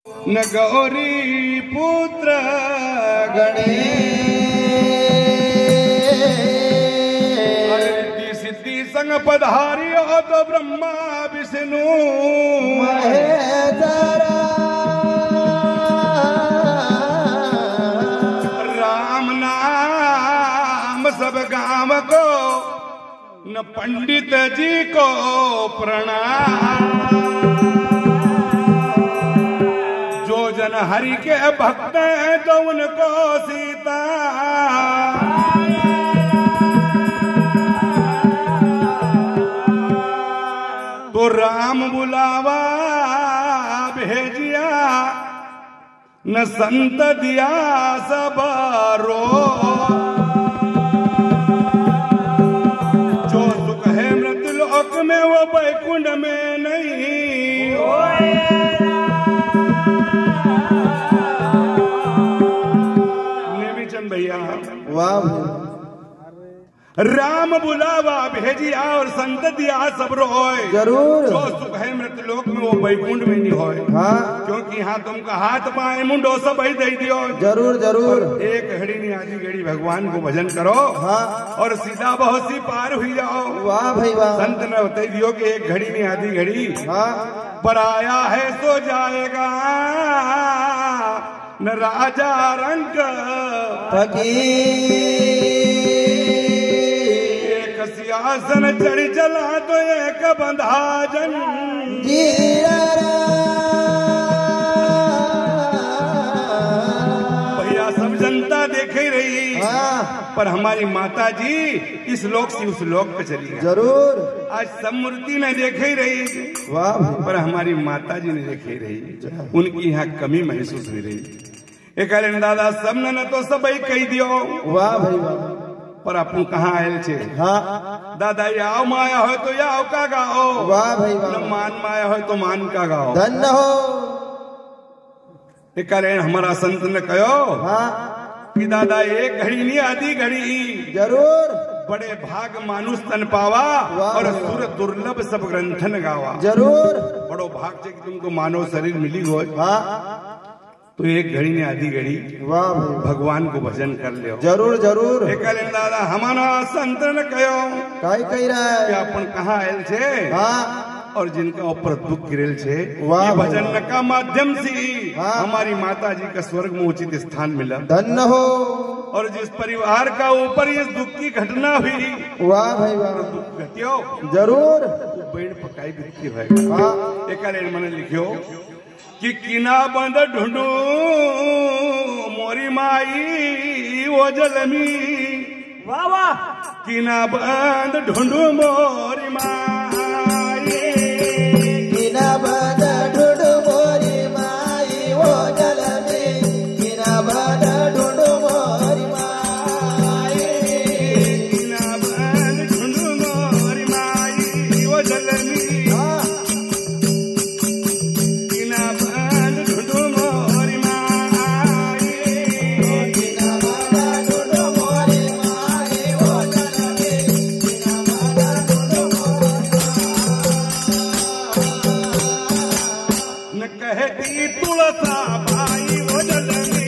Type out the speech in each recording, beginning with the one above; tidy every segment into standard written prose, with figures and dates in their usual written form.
न गौरी पुत्र गणेश सिद्धि संग पधारी हो तो ब्रह्मा विष्णु राम नाम सब गांव को न पंडित जी को प्रणाम। जन हरि के भक्त हैं तो उनको सीता तो राम बुलावा भेजिया न संत दिया सब रो। जो सुख है मृत्युलोक में वो बैकुंठ में नहीं। भैया वाह राम बुलावा भेजिया और संत दिया सब रोए। जरूर जो सुख है मृत्युलोक में वो बैकुंठ में नहीं होए। हाँ क्योंकि यहाँ तुमका हाथ पाए मुंडो सब ही दे दियो। जरूर जरूर एक घड़ी नहीं आधी घड़ी भगवान को भजन करो। हाँ और सीधा बहुत सी पार हुई जाओ। वाह भाई वाह। संत ने बता दियो कि एक घड़ी नहीं आधी घड़ी हाँ पर आया है सो जाएगा न राजा रंग एक सिंहासन चढ़ी चला तो एक बंधाजन। भैया सब जनता देखे रही। हाँ। पर हमारी माता जी इस लोक से उस लोक पे चली गई। जरूर आज सब मूर्ति ने देखे ही रही। वाह पर हमारी माता जी ने देखे रही। उनकी यहाँ कमी महसूस हुई रही। एक दादा सब ने तो सब ही कही दियो। वाह भाई वाह। पर अपन कहाँ आयल छे। हाँ दादा याव माया हो तो याव का गाओ। वाह भाई वाह। मान माया हो तो मान का गाओ। धन्य हो। एक हमारा संत ने कहो हाँ कि दादा एक घड़ी नहीं आधी घड़ी जरूर बड़े भाग मानुष तन पावा और सुर दुर्लभ सब ग्रंथन गावा। जरूर बड़ो भाग से तुमको मानव शरीर मिली हो। हाँ तो एक घड़ी ने आधी घड़ी वाह भाई भगवान को भजन कर ले। जरूर जरूर एक दादा हमारा संत ने कहो काय कही रहा है कि अपन कहाँ आयल छे। हाँ और जिनका ऊपर दुख गिरेल छे वाह ये भजन का माध्यम से हाँ। हमारी माता जी का स्वर्ग में उचित स्थान मिला। धन्य हो। और जिस परिवार का ऊपर इस दुख की घटना हुई वाह भाई वाह। दुख घटियो जरूर बेड़ पकाई बिकती है। हाँ एक मैंने लिखियो कि किना बंद ढूंढू मोरी माई वो जलमी। वाह वाह। किना बंद ढूंढू मोरी माई। किना बंद ढूंढू मोरी माई वो जलमी। किना बंद ढूंढू मोरी माई। किना बंद ढूंढू मोरी माई वो जलमी। कहती तुलसा भाई वो जलमी।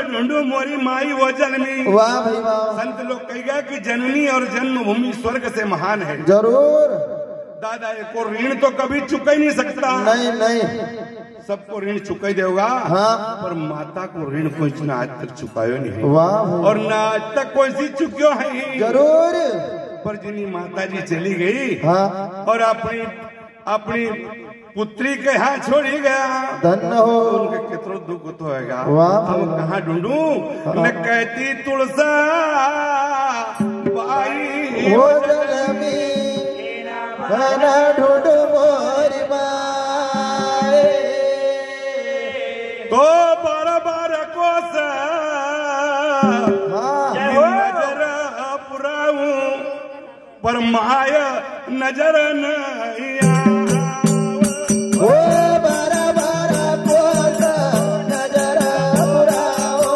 ढूंढू मोरी माई वो जननी। वाह भाई वाह। संत लोग कहेगा कि जननी और जन्मभूमि स्वर्ग से महान है। जरूर दादा को ऋण तो कभी चुका ही नहीं सकता। नहीं नहीं सबको ऋण चुका देगा। हाँ पर माता को ऋण कोई ना आज तक चुकायो नहीं है। वाह और ना आज तक कोई सी चुकियो है। जरूर पर जिनी माता जी चली गई। हाँ और अपनी अपनी पुत्री के यहाँ छोड़ी गया धन्य हो उनके कितना दुख तो होगा वाह। हम कहाँ ढूंढू न कहती तुलसा बाई वो जलमी बना ढूंढ मोरी माए तो बार बार कोस नजर पुराऊ पर माया नजर नहीं ओ बारा बारा पोस नजर पुराओ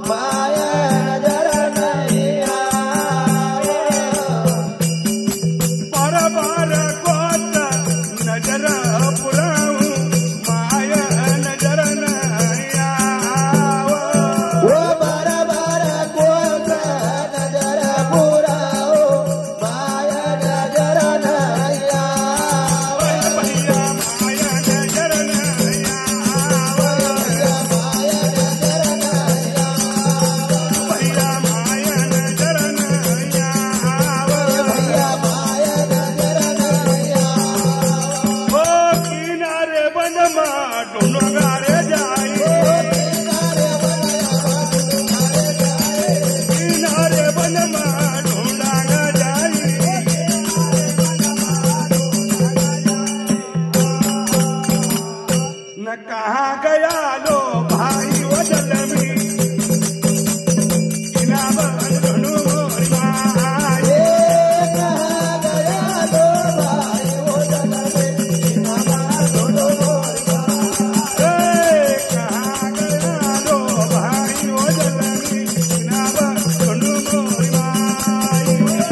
माया नजर नहीं आवे बार बार कोस नजर पुराऊ माया नजर नहीं ओ बारा बारा पोस नजर पुराओ माया नजर नहीं आवे भैया माया नजर नहीं भैया माया नजर नहीं ओ किनारे बनवा ढूंढगारे जाई किनारे बनवा ढूंढागा जाई न कहाँ गया लो भाई वो जलमी किनारे ढूंढो माई कहाँ गया लो भाई वो जलमी किनारे ढूंढो माई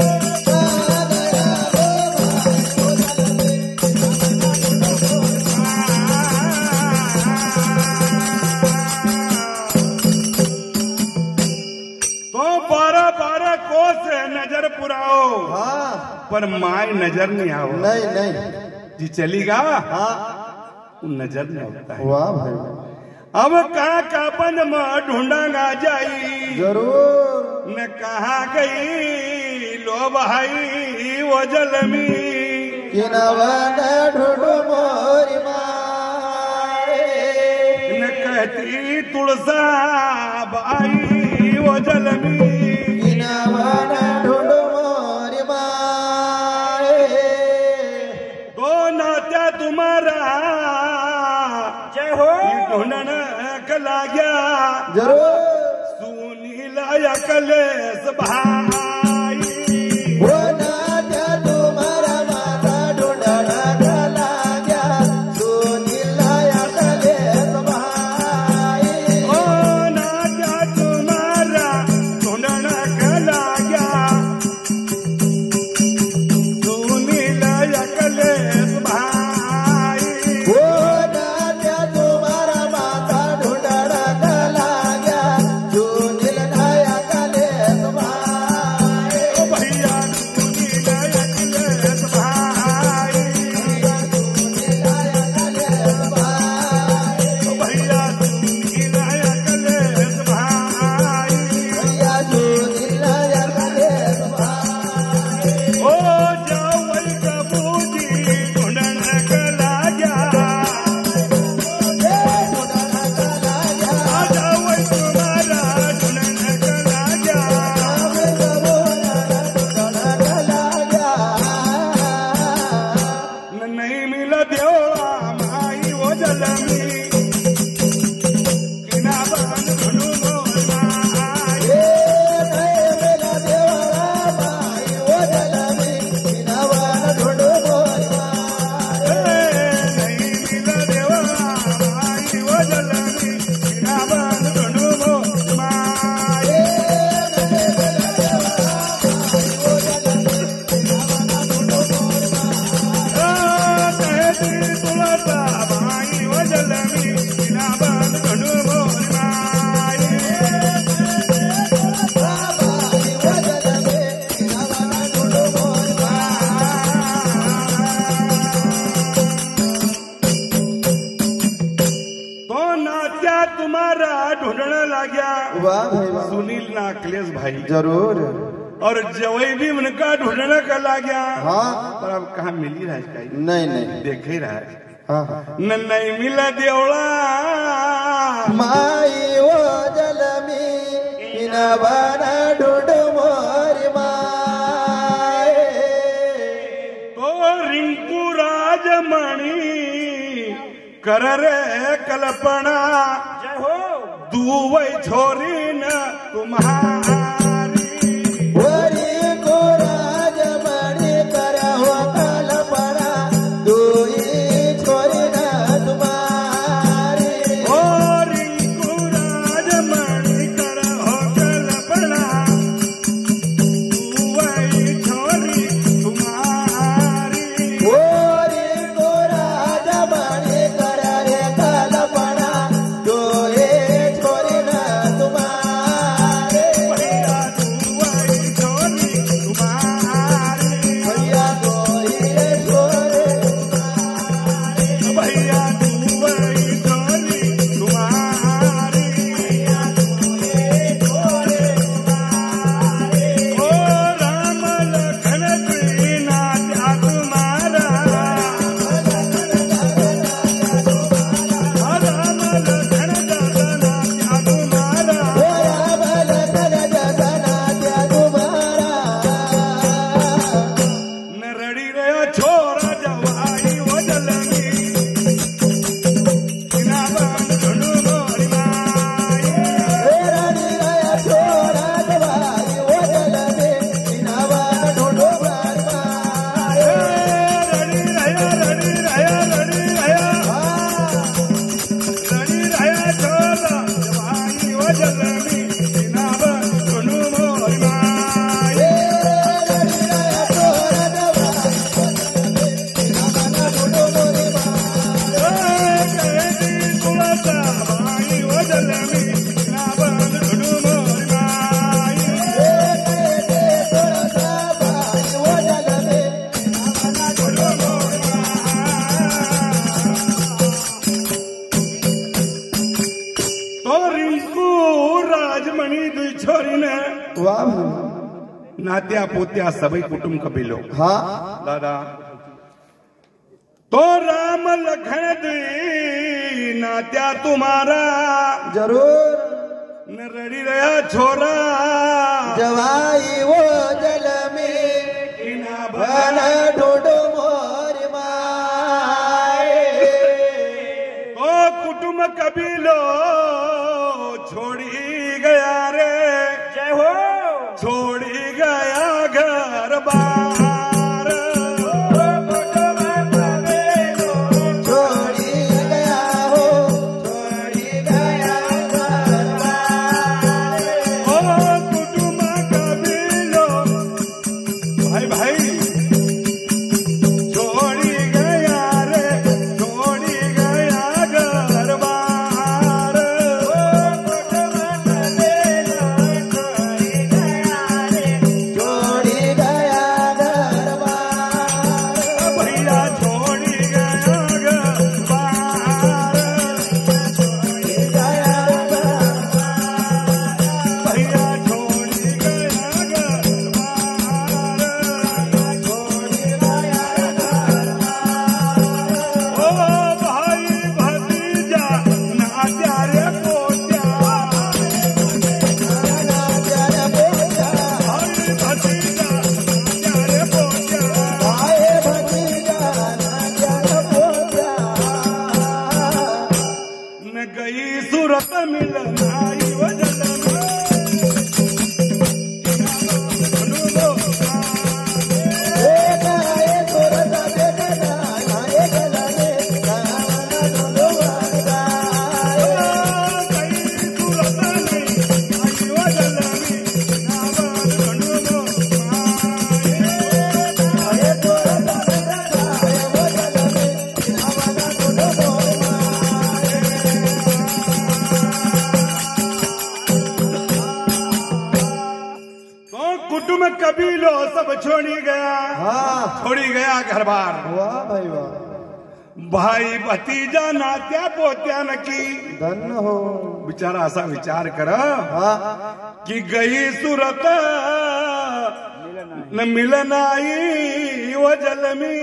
तो बारह बारह कोस नजर पुराओ हाँ पर माय नजर नहीं आओ नहीं नहीं जी चलीगा हाँ वो नजर नहीं होता है वाह भाई अब कहाँ का बन में ढूंढागा जाई जरूर न कहाँ गई लो भाई वो जलमी किनवन ढूंढ मोरी माए न कहती तुलसा बाई वो जलमी किनवन ढूंढ मोरी माए तो नात्या तुम्हारा जय हो ढूंढन कला गया जरूर सुनीला कलेश भाई वो नाट्य तुम्हारा माता ढूंढना चला गया सुनीलाया कलेश भाई ओ नाट्या तुम्हारा ढूंढन कला गया सुनीला कलेश भाई वो नाट्य तुम्हारा माता ढूंढना चला गया सुनीलाया कलेश भाई ओ भैया सुनीला कलेश भाई सुनीलाया कलेश भाई ओ भैया सुनीला कलेश भाई भैया सुनीलाया कलेश भाई ओ जावई कबूजी ढूंढन कला गया ढूंढना चला गया आ जावई तुम्हारा ढूंढन कला गया नहीं मिला देवला माई वो जलमी किनाबन ढूंढो माई नहीं मिला देवला माई वो जलमी किनाबन ढूंढो माई कहती तुलसा माई वो जलमी किनाबन ढूंढो माई तो नात्या तुम्हारा ढूंढने लग्या वाह भाई वाह सुनील ना अखिलेश भाई जरूर और जवई भी उनका ढूंढने का लग गया हाँ पर अब कहाँ मिल ही रहा है इसका नहीं नहीं देख ही रहा है न नहीं मिला देवळा माई वो जलमी इनवाना ढूंढ मोरी माय तो रिंकू राजमणी कर रे कल्पना दुवई छोरी न तुम्हारी वरी को राजमणि करहो कल्पना दुई छोरी न तुम्हारी ओ रिंकू राजमणी करहो कल्पना दुवई छोरी तुम्हारी वरी को राजमणि कर रे कल्पना दुई छोरी न तुम्हारी भैया दुवई छोरी तुम्हारी भैया दोई छोरी भैया दुवई छोरी तुम्हारी ओ राम लखन कृष्णा त्या तुम्हारा राम लखन जगना त्या तुम्हारा रावल कर जगना त्या तुम्हारा नरड़ी रे छोरा जवाई वजलनी किना बांध ढूंढू मोरी माई रडी रया छोरा दवाई वो जलमे इनावा ढूंढो मारमाए रड़ी रया रड़ी रया रड़ी रया रड़ी रया छोरा जवाई वजलनी किना बांध ढूंढू मोरी माई रडी रया छोरा दवाई इनावा ढूंढो मारमाए कहती तुलसा माई वजलनी किना बांध ढूंढू मोरी माई छोरा दवाई वो जलमे तो रिंकू राजमणी दुई छोरी ने वाह नात्या पोत्या सभी कुटुंब कपिलो हाँ दादा तो राम लखन दुई नात्या तुम्हारा जरूर न रड़ी रहा छोरा जवाई वो जल में इना भन ढूंढो मोर माए तो कुटुंब कपिलो छोड़ी गया रे जय हो छोड़ी गया घर बार छोड़ी गया हो छोड़ी गया घरवाले। ओ कुटुंब कपिलो भाई भाई छोड़ी गया रे छोड़ी गया घर बार छोड़ी गया घरवाले। भैया छोड़ी गया घर बार गया भैया छोड़ी गया घर बार ओ भाई भतीजा नात्या रे पोत्या प्यारा बेटा भाई भतीजा नात्या रे पोत्या आए भतीजा ना प्यारा पोता न गई सूरत मिलन आई वजल कुटुंब कबीलो सब छोड़ी गया हाँ छोड़ी गया घर बार वाह भाई वाह भाई भतीजा नात्या पोत्या न की धन्य हो बिचारा असा विचार कर हाँ कि गई सूरत न मिलन आई वो जलमी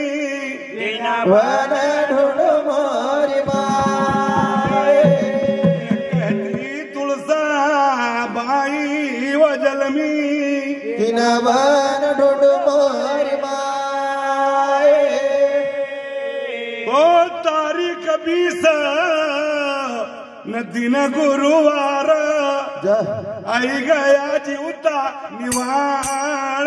वन ढूंढ मोरी माए कहती तुलसा बाई व जलमी किन वन ढूंढ मोरी माए ओ तारीख 20 न दिन गुरुवार आई गया जीवता निवाण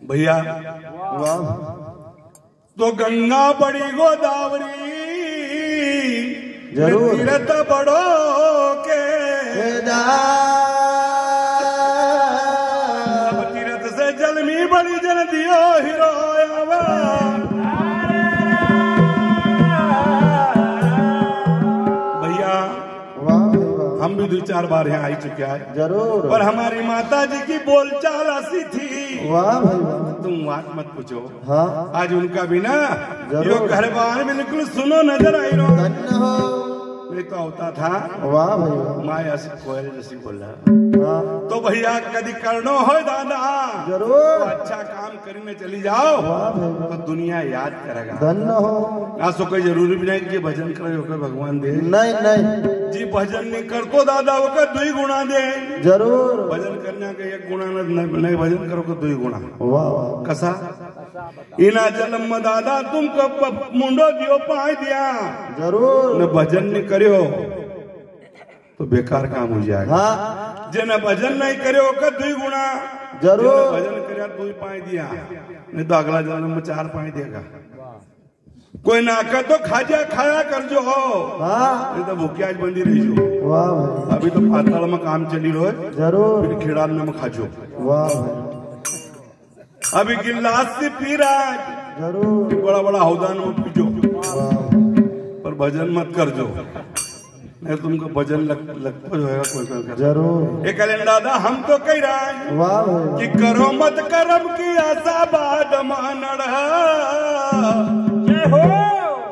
भैया तो गंगा बड़ी गोदावरी जरूर तीरथ बड़ो के तीरथ से जलमी बड़ी जन दियो हिरो भैया हम भी 2-4 बार यहाँ आ चुके हैं जरूर पर हमारी माता जी की बोलचाल ऐसी थी वाह भाई वाह तुम बात मत पूछो हाँ आज उनका भी ना जरूर। यो घर बार बिल्कुल सुनो नजर आई रो धन्य हो नहीं तो होता था वाह भाई वाह माँ ऐसी कोयल जैसी बोला हाँ तो भैया कभी करनो हो दादा जरूर तो अच्छा काम करने चली जाओ वाह भाई वाह तो दुनिया याद करेगा धन्य हो ना सो कोई जरूरी भी नहीं कि भजन करे होकर भगवान दे नहीं नहीं जी भजन नहीं कर तो दादा होकर 2 गुना दे जरूर भजन करने के 1 गुना नहीं भजन करो को 2 गुना वाह वाह कसा इना जन्म दादा तुमको मुंडो दियो पाए दिया जरूर न भजन नहीं करियो तो बेकार काम हो जाएगा हाँ जे न भजन नहीं करियो का 2 गुना जरूर जे न भजन करिया 2 पाए दिया नहीं तो अगला जन्म में 4 पाए देगा कोई नाका तो खाजा खाया कर जो हो हाँ नहीं तो भूखी आज बंदी रही जो वाह भाई अभी तो पाताल में काम चली रहो जरूर फिर खेड़ा में खाजो वाह भाई अभी गिलास से पी रहा जरूर बड़ा बड़ा हौदान में पीजो वाह पर भजन मत कर जो नहीं तुमको भजन लगता जो है कोई कर जरूर एक दादा हम तो कह रहा है वाह भाई कि करो मत करम की आशा बाद मानड़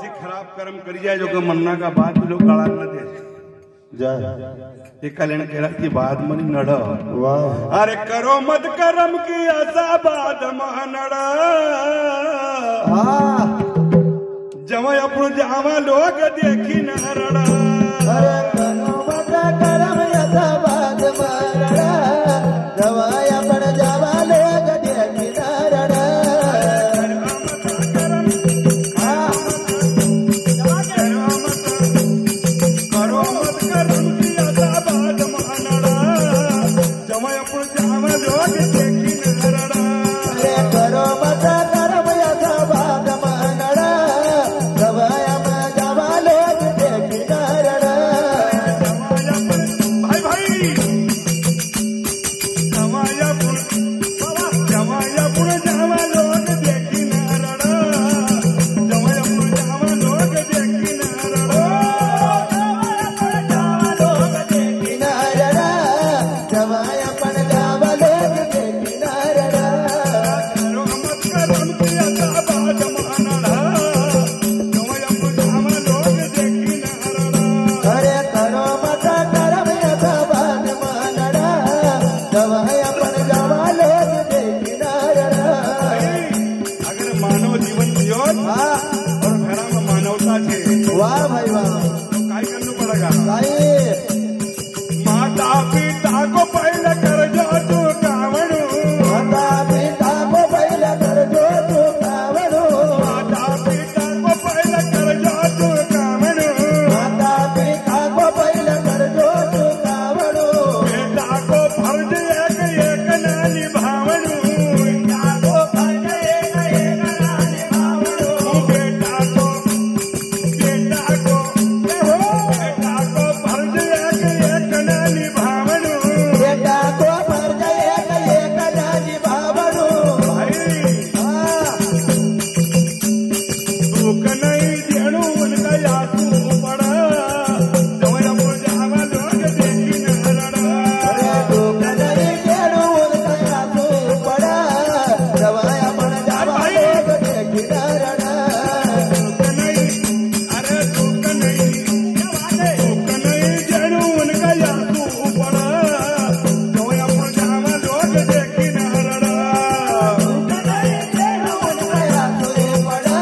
जी खराब कर्म करिए जो कि मन्ना का बात भी लोग गाड़ा न दे जय ये कल्याण कह रहा कि बाद मनी नड़ वाह अरे करो मत करम की आशा बाद मानड़ हाँ जब अपन जावा लोग देखी नरड़ा अरे करो मत करम यथा बाद मारड़ा गवाया पर जावा लोग देखी नारड़ा करो मत करम की आशा बाद मानड़ा जब अपन जावा लोग देखी नरड़ा अरे करो मत करम यथा बाद मारड़ा गवाया पर जावा लोग देखी नारड़ा जीवन जियो हाँ और घरा में मानवता छे वाह भाई वाह तो काय करना पड़ेगा भाई माता पिता को पहले कर जो तू कावड़ू माता पिता को पहले कर जो तू कावड़ू माता पिता को पहले कर जो तू कावड़ू माता पिता को पहले कर जो तू कावड़ू बेटा को फर्ज एक ना निभावड़ू बेटा को फर्ज एक ना निभावड़ू बेटा को फर्ज एक ना निभावड़ू बेटा को फर्ज एक ना निभावड़ू भाई हाँ दुख नहीं देणू उनका यासू पड़ा जवया पुजावा लोग देखी न रड़ा अरे दुख नहीं केड़ू उनका यासू पड़ा जवाया पण जावा लोग देखी न रड़ा अरे दुख नहीं देणू उनका यासू पड़ा जवया पुजावा लोग देखी न रड़ा केड़ू उनका यासू पड़ा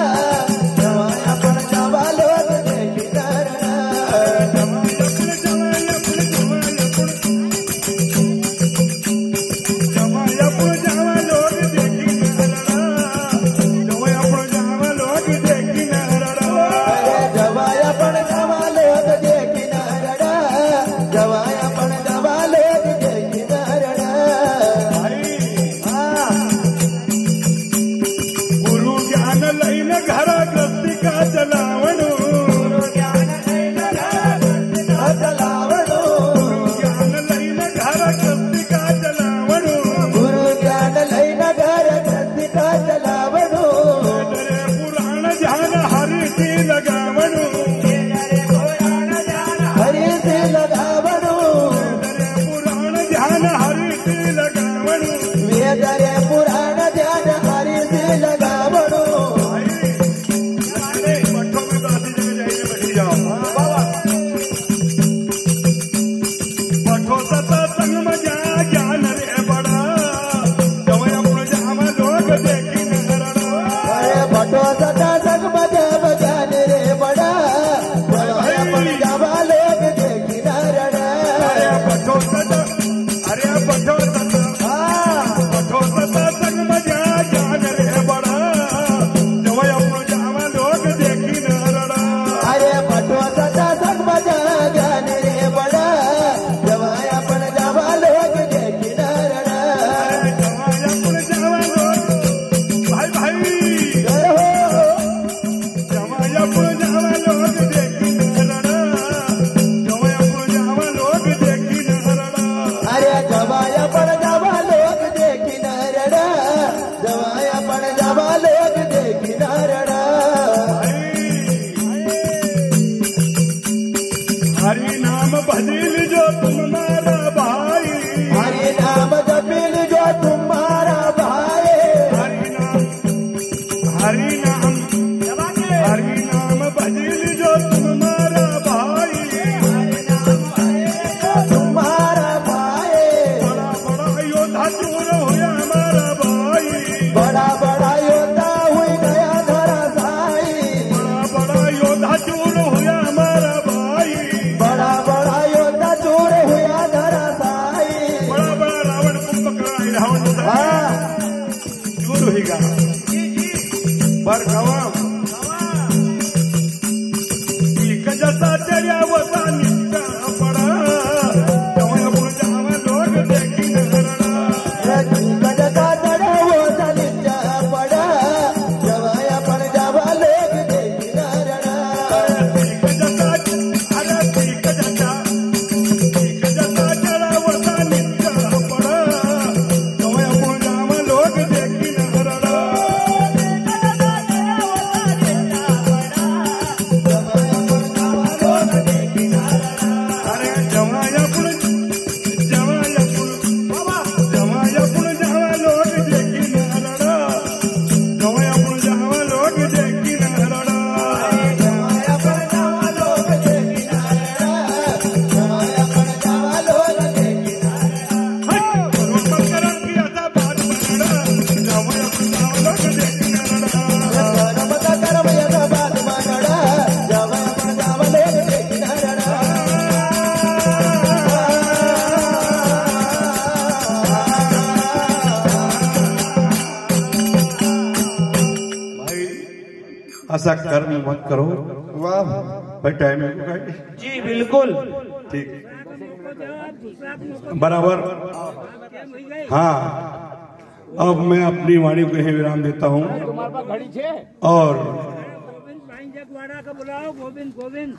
जवाया पण जावा लोग देखी न रड़ा अरे जवाया पण जावा लोग देखी न रड़ा जवाया पण जावा लोग देखी न रड़ा हाँ गुरु ज्ञान लईने घरा ग्रस्तिका चलावणू चलावड़ो ज्ञान लईने घरा ग्रस्तिका चलावणू गुरु ज्ञान लईना घर ग्रंथिका चलावड़ो रे पुराण ध्यान हरिती लगावणू हरि से लगावड़ो रे पुराण ध्यान हरिती लगावणू वेद रे पुराण ध्यान हरि से लगावड़ो अरे मठों में तो आधी जगह जाइए बैठी जाओ मठों सता संग में जा ज्ञान रे बड़ा जवया पुजावा लोग देखी न रड़ा अरे भटो सदा संग बजा बजान रे बड़ा जवाया पण जावा लोग देखी न रड़ा अरे बठो सता हाँ संग में जा ज्ञान रे बड़ा जवया पुजावा लोग देखी न रड़ा अरे भटो सदा संग बजा ज्ञान रे बड़ा जवाया पण जावा लोग देखी न रड़ा जवया पुजावा लोग भाई भाई जय हो जवया पुजावा लोग देखी न रड़ा जवया पुजावा लोग देखी न रड़ा अरे जवाया पण जावा लोग देखी न रड़ा जवाया पण जावा लोग देखी न रड़ा हरि नाम भजिल जो तुम्हारा भाई हरि नाम जपिल जो तुम्हारा भाई हरि नाम भजिल जो तुम्हारा भाई तुम्हारा भाई बड़ा बड़ा योद्धा चोर हुआ हमारा भाई बड़ा बड़ा योद्धा हुई गया धरा साई बड़ा बड़ा योद्धा चोर हुआ हमारा भाई बड़ा बड़ा योद्धा चोर हुआ धरा साई बड़ा बड़ा रावण कुंभकर्ण रावण हाँ चोर होगा पर गवाम एक जसा चढ़िया वसा निष्ठा पड़ा जवया पुजावा लोग देखी न रड़ा गजता चढ़ा वो सनिचा पड़ा जवाया पण जावा लोग देखी न रड़ा एक जसा चढ़ा वसा निष्ठा पड़ा जवया पुजावा लोग देखी न रड़ा ऐसा कर्म मत करो। वाह भाई टाइम है भाई। जी बिल्कुल ठीक बराबर। हाँ अब मैं अपनी वाणी को यही विराम देता हूँ और गोविंद